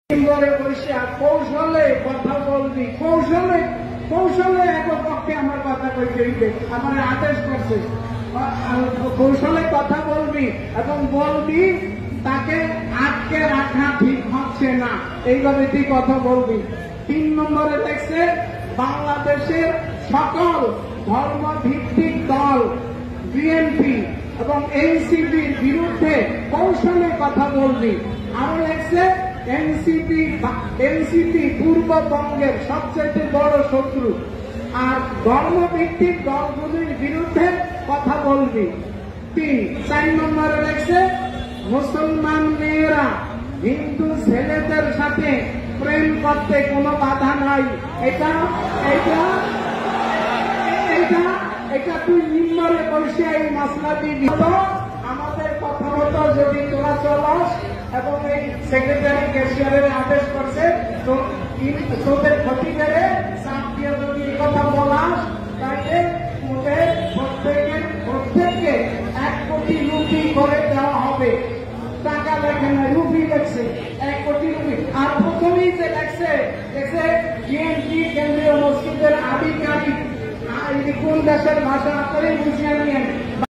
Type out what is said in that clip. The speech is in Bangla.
ঘরে বসে কৌশলে কথা বলবি, কৌশলে কৌশলে এক পক্ষে আমার কথা কইতে দিবে, আমার আদেশ করছে কৌশলে কথা বলবি এবং বলবি তাকে আটকে রাখা ঠিক হচ্ছে না, এইভাবে তুই কথা বলবি। 3 নম্বরে দেখছে বাংলাদেশের সকল ধর্মভিত্তিক দল বিএনপি এবং এনসিপির বিরুদ্ধে কৌশলে কথা বলবি। আরো দেখছে এনসিপি পূর্ববঙ্গের সবচেয়ে বড় শত্রু, আর ধর্মভিত্তিক দলগুলির বিরুদ্ধে কথা বলবি। 4 নম্বরে দেখছে মুসলমান মেয়েরা হিন্দু ছেলেদের সাথে প্রেম করতে কোনো বাধা নাই। এটা এটা এটা এটা তুই নিম্নরে বসে এই মশলাটি দিত। আমাদের কথা মতো যদি তোরা চলাস এবং এই সেক্রেটারি ক্যাশিয়ারের আদেশ করছে তোদের ক্ষতি করে চাপ দিয়ে যদি এই কথা বলাস, তাইলে তোদের প্রত্যেককে 1 কোটি রুপি করে দেওয়া হবে। টাকা লেখে না, রুপি লেখছে 1 কোটি রুপি। আর প্রথমেই যে লেখছে বিএনপি কেন্দ্রীয় মসজিদের আধিকারিক, কোন দেশের ভাষা করে বুঝিয়ে নিয়ে